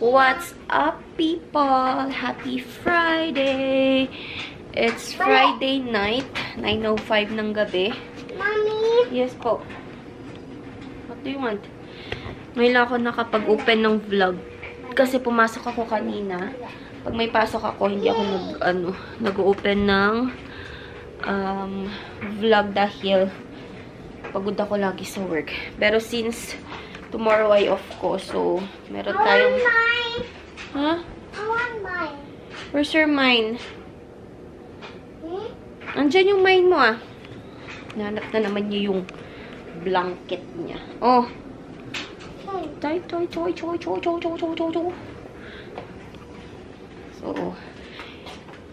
What's up, people? Happy Friday! It's Friday night, 9:05 ng gabi. Mommy? Yes po. What do you want? Ngayon lang ako nakapag-open ng vlog. Kasi pumasok ako kanina. Pag may pasok ako, hindi ako nag-open ng vlog dahil pagod ako lagi sa work. Pero since tomorrow ay off ko, so meron tayong... Huh? I want mine. Where's your mine? Andyan yung mine mo, ah. Nahanap na naman niya yung blanket niya. Oh. Toy. So,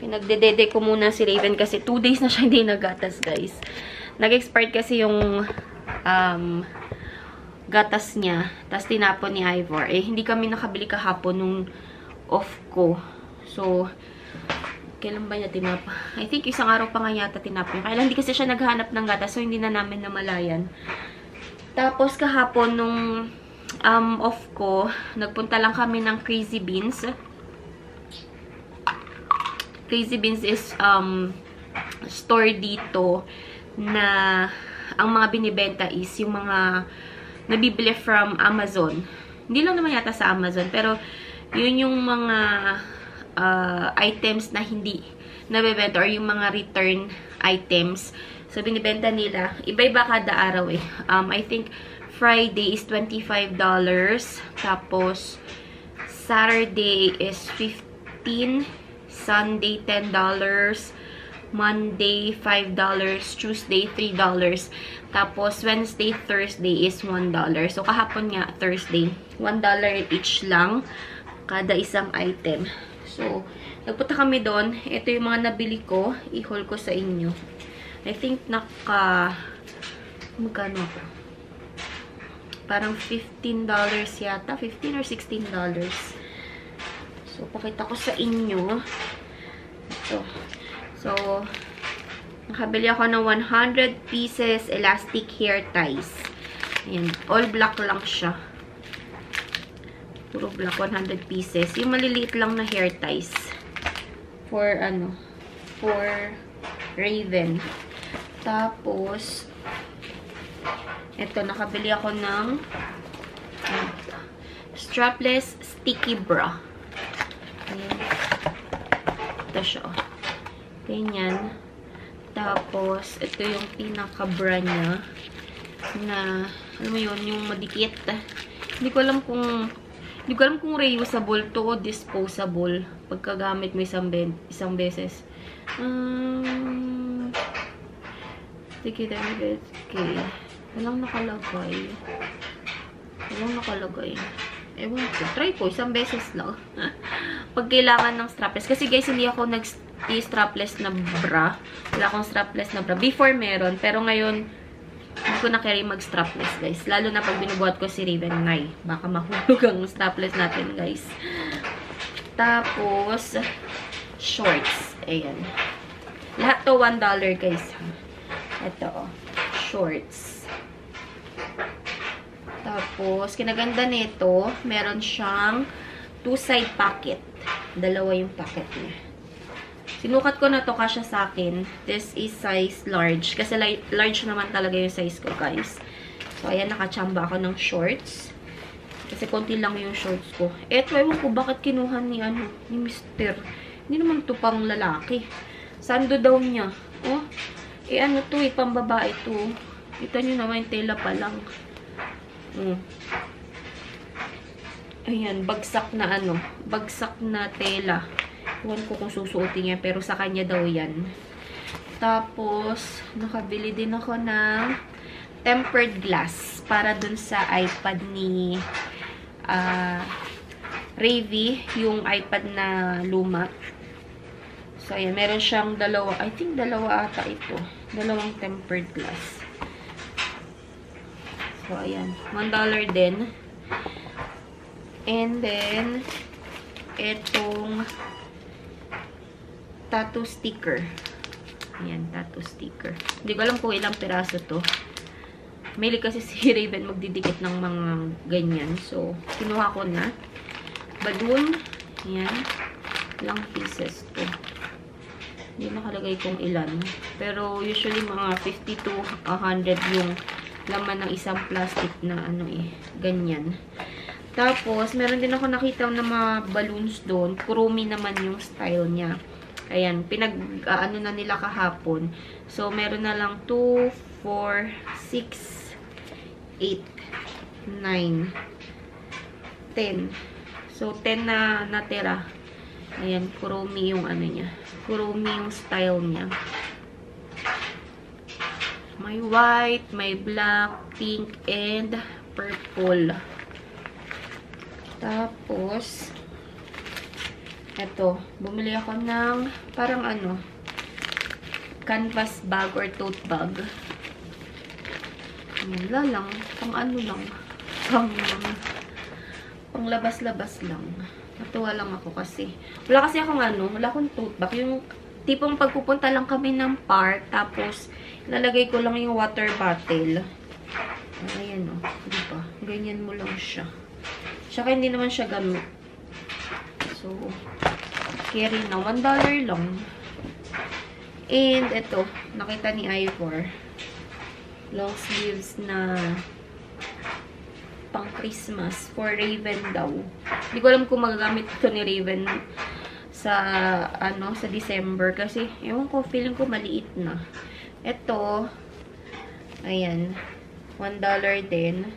pinagdedede ko muna si Raven kasi 2 days na siya hindi nagatas, guys. Nag-expired kasi yung gatas niya. Tapos tinapon ni Ivor. Eh, hindi kami nakabili kahapon nung off ko. So, kailan ba niya tinapa? I think isang araw pa nga yata tinapon. Kailan hindi kasi siya naghahanap ng gatas. So, hindi na namin namalayan. Tapos, kahapon nung off ko, nagpunta lang kami ng Crazy Beans. Crazy Beans is store dito na ang mga binibenta is yung mga nabibili from Amazon. Hindi lang naman yata sa Amazon, pero yun yung mga items na hindi nabibenta or yung mga return items. So, binibenta nila. Iba-iba kada araw eh. I think Friday is $25. Tapos, Saturday is $15. Sunday, $10. Monday, $5. Tuesday, $3. Tapos, Wednesday, Thursday is $1. So, kahapon nga, Thursday, $1 each lang kada isang item. So, nagpunta kami doon. Ito yung mga nabili ko. I-haul ko sa inyo. I think magkano ako? Parang $15 yata. $15 or $16. So, pakita ko sa inyo. Ito. So, nakabili ako ng 100 pieces elastic hair ties. Ayan. All black lang siya. Puro black, 100 pieces. Yung maliliit lang na hair ties. For Raven. Tapos, ito, nakabili ako ng strapless sticky bra. Ayan. Ito siya. Ganyan. Tapos, ito yung pinaka-bra niya. Na, alam mo yun, yung madikit. Hindi ko alam kung reusable to o disposable. Pagkagamit mo isang beses. Sige, okay. Walang nakalagay. Ewan ko. Try ko. Isang beses lang. Pag kailangan ng strapless. Kasi guys, hindi ako nag-strapless na bra. Wala akong strapless na bra. Before meron. Pero ngayon, hindi ko na carry mag-strapless, guys. Lalo na pag binubuhat ko si Raven. Nay, baka mahulog ang strapless natin, guys. Tapos, shorts. Ayan. Lahat to $1, guys. Ito, shorts. Tapos, kinaganda nito, meron siyang 2-side pocket. Dalawa yung pocket niya. Sinukat ko na to kasya sa akin. This is size large. Kasi large naman talaga yung size ko, guys. So, ayan, nakachamba ako ng shorts. Kasi konti lang yung shorts ko. Eto, ewan ko bakit kinuha ni Mr. Hindi naman to pang lalaki. Sando daw niya. Oh, ano to eh, pambabae to. Kita nyo naman yung tela pa lang. Ayan, bagsak na tela. Ewan ko kung susuotin niya, pero sa kanya daw yan. Tapos, nakabili din ako ng tempered glass para dun sa iPad ni Ravi, yung iPad na luma. So, ayan, meron siyang dalawa, I think dalawa ata ito. Dalawang tempered glass. So, ayan. $1 din. And then, itong tattoo sticker. Ayan, tattoo sticker. Hindi ko alam kung ilang piraso to. Mahilig kasi si Raven magdidikit ng mga ganyan. So, kinuha ko na. balloon. Ayan. Ilang pieces to. Hindi nakalagay kung ilan. Pero usually mga 50 to 100 yung laman ng isang plastic na ano ganyan. Tapos, meron din ako nakita na mga balloons doon. Kurumi naman yung style niya. Ayan, pinag-ano na nila kahapon. So, meron na lang 2, 4, 6, 8, 9, 10. So, 10 na natira. Ayan, kurumi yung ano niya. Kurumi yung style niya. May white, may black, pink, and purple. Tapos, eto, bumili ako ng parang ano, canvas bag or tote bag. Wala lang, pang ano lang, pang labas-labas lang. Natuwa lang ako kasi. Wala kasi akong ano, wala akong tote bag. Yung tipong pagpupunta lang kami ng park, tapos lalagay ko lang yung water bottle. Ayan o, diba? Ganyan mo lang siya. Tsaka hindi naman siya gamit. So, carry na. $1 lang. And, ito. Nakita ni Ivor. Long sleeves na pang Christmas. For Raven daw. Hindi ko alam kung magagamit ito ni Raven sa, ano, sa December. Kasi, ewan ko, feeling ko maliit na. Ito. Ayan. $1 din.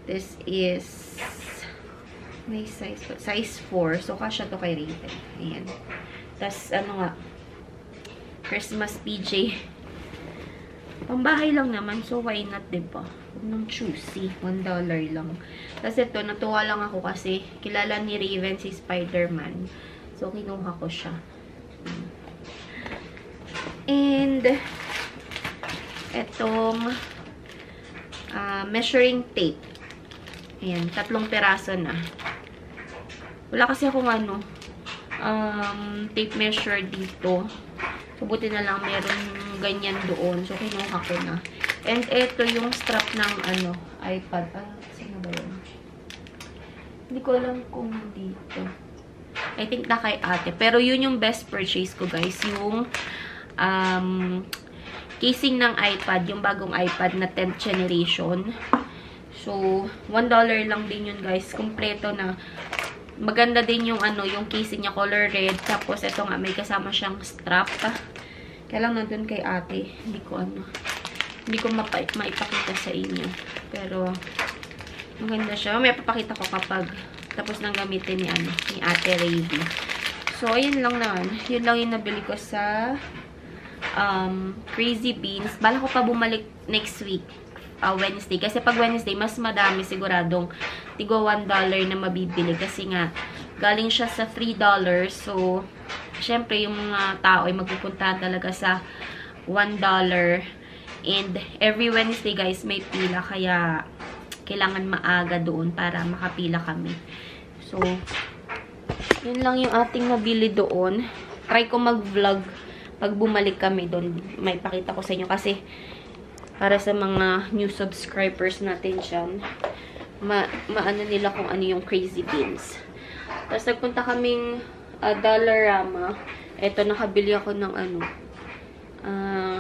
This is may size 4. So, kasha to kay Raven. Ayan. Tapos, ano nga, Christmas PJ. Pambahay lang naman. So, why not, diba? Huwag nang choosy. $1 lang. Tapos, ito, natuwa lang ako kasi kilala ni Raven si Spider-Man. So, kinuha ko siya. And, etong measuring tape. Ayan, 3 peraso na. Wala kasi akong ano, tape measure dito. So, buti na lang meron ganyan doon. So, kinuha ko na. And ito yung strap ng ano, iPad. Sino ba yun? Hindi ko alam kung dito. I think na kay ate. Pero yun yung best purchase ko, guys. Yung casing ng iPad. Yung bagong iPad na 10th generation. So, $1 lang din yun, guys. Kompleto na. Maganda din yung ano, yung casing niya, color red. Tapos, ito nga, may kasama siyang strap. Kaya lang nandun kay ate. Hindi ko ano, hindi ko maipakita sa inyo. Pero, maganda siya. May papakita ko kapag tapos nang gamitin ni, ano, ni ate Ravy. So, ayun lang naman. Yun lang yung nabili ko sa Crazy Beans. Bala ko pa bumalik next week. Wednesday. Kasi pag Wednesday, mas madami siguradong tigo $1 na mabibili. Kasi nga, galing siya sa $3. So, syempre, yung mga tao ay magpupunta talaga sa $1. And, every Wednesday, guys, may pila. Kaya, kailangan maaga doon para makapila kami. So, yun lang yung ating nabili doon. Try ko mag-vlog pag bumalik kami doon. May pakita ko sa inyo kasi para sa mga new subscribers natin dyan, maano nila kung ano yung Crazy Beans. Tapos nagpunta kaming Dollarama. Ito, nakabili ako ng ano,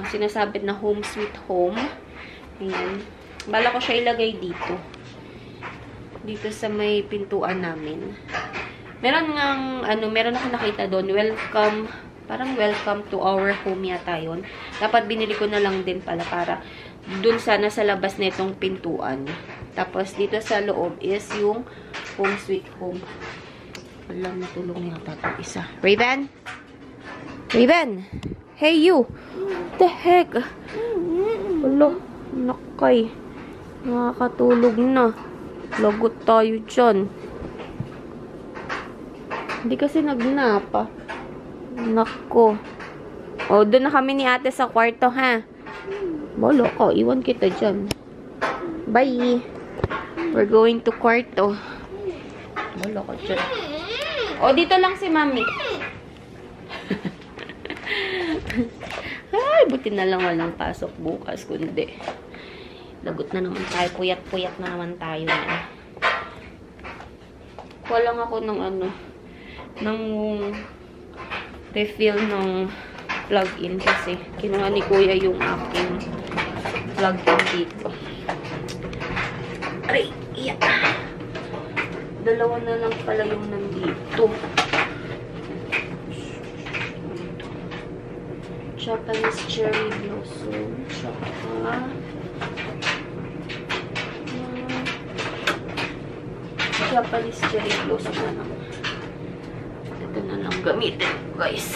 sinasabit na Home Sweet Home. Ayan. Bala ko siya ilagay dito. Dito sa may pintuan namin. Meron ngang, ano, meron ako nakita doon, welcome, parang welcome to our home yata yun. Dapat binili ko na lang din pala para dun sana sa labas na itong pintuan. Tapos, dito sa loob is yung Home Sweet Home. Wala, natulong yata itong isa. Raven? Raven? Hey, you! What the heck? Wala, nakay. Nakakatulog na. Lagot tayo dyan. Hindi kasi nagnapa. Nako. O, doon na kami ni ate sa kwarto, ha? Bolo ko, iwan kita dyan. Bye! We're going to kwarto. Bolo ko dyan. O, dito lang si mami. Ay, buti na lang walang pasok bukas, kundi. Lagot na naman tayo. Puyat-puyat na naman tayo. kuha lang ako ng ng refill ng plug-in kasi kinuha ni Kuya yung aking plug-in dito. Aray, iya. Dalawa na lang pala yung nandito. Japanese cherry blossom. Tsaka Japanese cherry blossom na lang. Ito na lang gamitin, guys.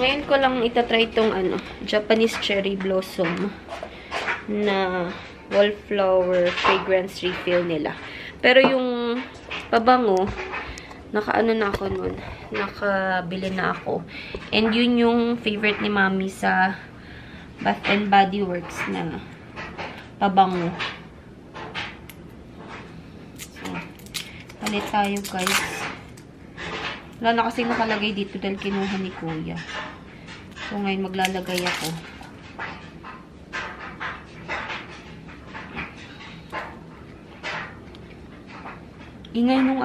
Ngayon ko lang itatry itong Japanese cherry blossom na wallflower fragrance refill nila. Pero yung pabango, nakaano na ako nun. Nakabili na ako. And yun yung favorite ni Mami sa Bath and Body Works na pabango. So, palit tayo, guys. Wala na kasi nakalagay dito dahil kinuha ni Kuya. So, ngayon maglalagay ako. Ingay nung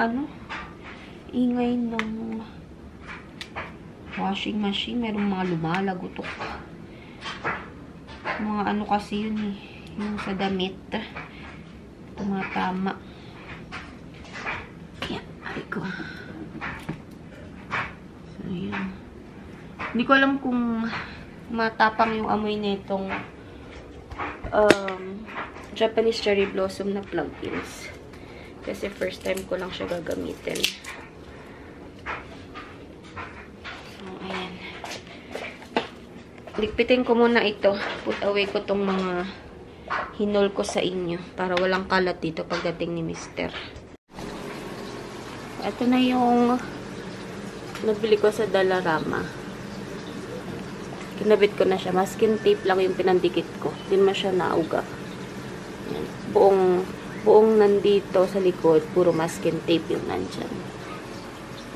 ingay nung washing machine. Merong mga lumalagotok. Mga kasi yun eh. Yung sa damit. Tumatama. Yan. Ay ko. So, yan. Hindi ko alam kung matapang yung amoy nitong Japanese cherry blossom na plug-ins. Kasi first time ko lang siya gagamitin. So, ayan. Ligpitin ko muna ito. Put away ko tong mga hinol ko sa inyo. Para walang kalat dito pagdating ni Mister. Ito na yung nabili ko sa Dollarama. Kinabit ko na siya. Masking tape lang yung pinandikit ko. Hindi naman siya nauga. Yan. Buong nandito sa likod, puro masking tape yung nandyan.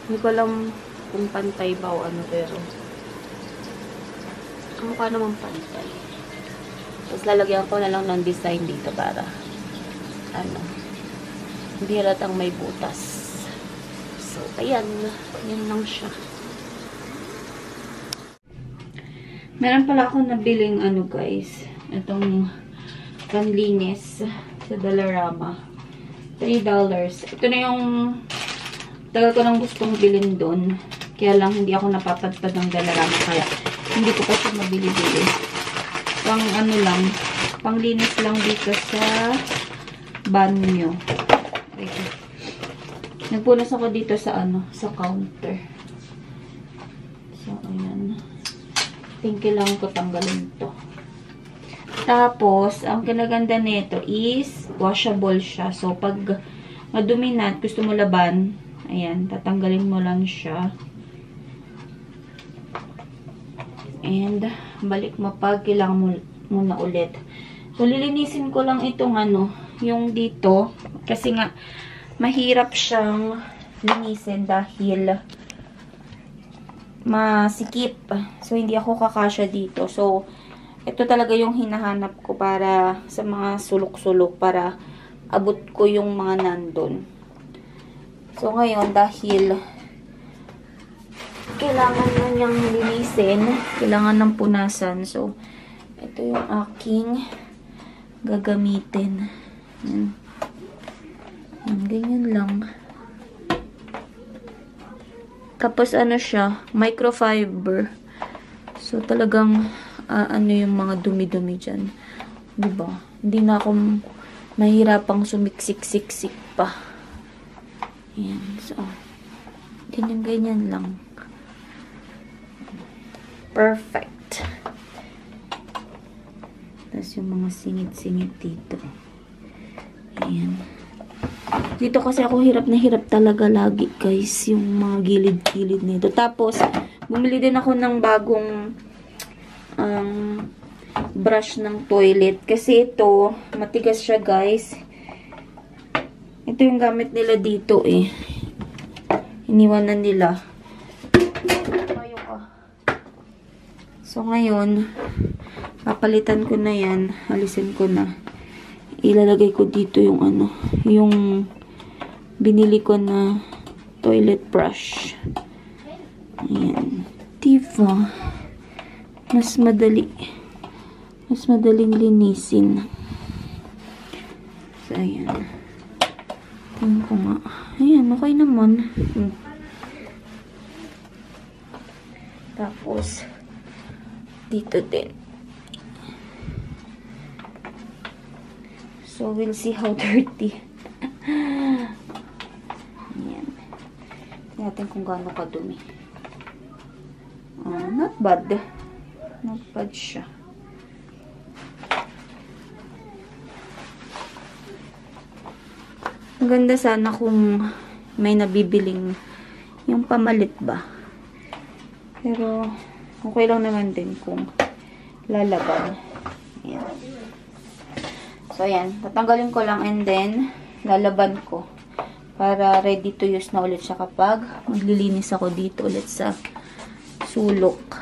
Hindi ko alam kung pantay ba o pero ang mukha naman pantay. Tapos lalagyan ko na lang ng design dito para hindi halatang may butas. So, ayan. Yan lang siya. Meron pala akong nabiling guys. Itong panlinis sa Dollarama. $3. Ito na yung tagal ko nang gustong bilhin doon. Kaya lang hindi ako napapadpad ng Dollarama. Kaya hindi ko pa siya mabili-bili. Pang lang. Panglinis lang dito sa banyo. Okay. Nagpunas ako dito sa sa counter. So, ayan. Kailangan ko tanggalin to. Tapos, ang kinaganda nito is washable siya. So, pag madumi na at gusto mo laban, ayan, tatanggalin mo lang siya. And, balik mo pag kailangan mo na ulit. So, lilinisin ko lang itong yung dito. Kasi nga, mahirap siyang linisin dahil masikip. So, hindi ako kakasya dito. So, ito talaga yung hinahanap ko para sa mga sulok-sulok para abot ko yung mga nandun. So, ngayon, dahil kailangan na niyang linisin, kailangan ng punasan. So, ito yung aking gagamitin. Yan. Yan, ganyan lang. Tapos, siya, microfiber. So, talagang, yung mga dumi-dumi dyan. Diba? Hindi na ako mahirapang sumiksik-siksik pa. Ayan. So, ganyan-ganyan lang. Perfect. Tapos, yung mga singit-singit dito. Ayan. Dito kasi ako hirap na hirap talaga lagi, guys. Yung mga gilid-gilid nito. Tapos, bumili din ako ng bagong brush ng toilet. Kasi ito, matigas siya, guys. Ito yung gamit nila dito, eh. Iniwanan nila. So, ngayon, Papalitan ko na yan. Alisin ko na. Ilalagay ko dito yung ano, yung binili ko na toilet brush. Ayan. Diba? Mas madali. Mas madaling linisin. So, ayan. Tingnan ko nga. Ayan, okay naman. Tapos, dito din. So, we'll see how dirty. Ayan. Tingnan natin kung gaano kadumi. Not bad. Not bad siya. Maganda sana kung may nabibiling yung pamalit ba. Pero, okay lang naman din kung lalaban. Ayan. So, ayan. Tatanggalin ko lang and then, lalaban ko. Para ready to use na ulit siya kapag maglilinis ako dito ulit sa sulok.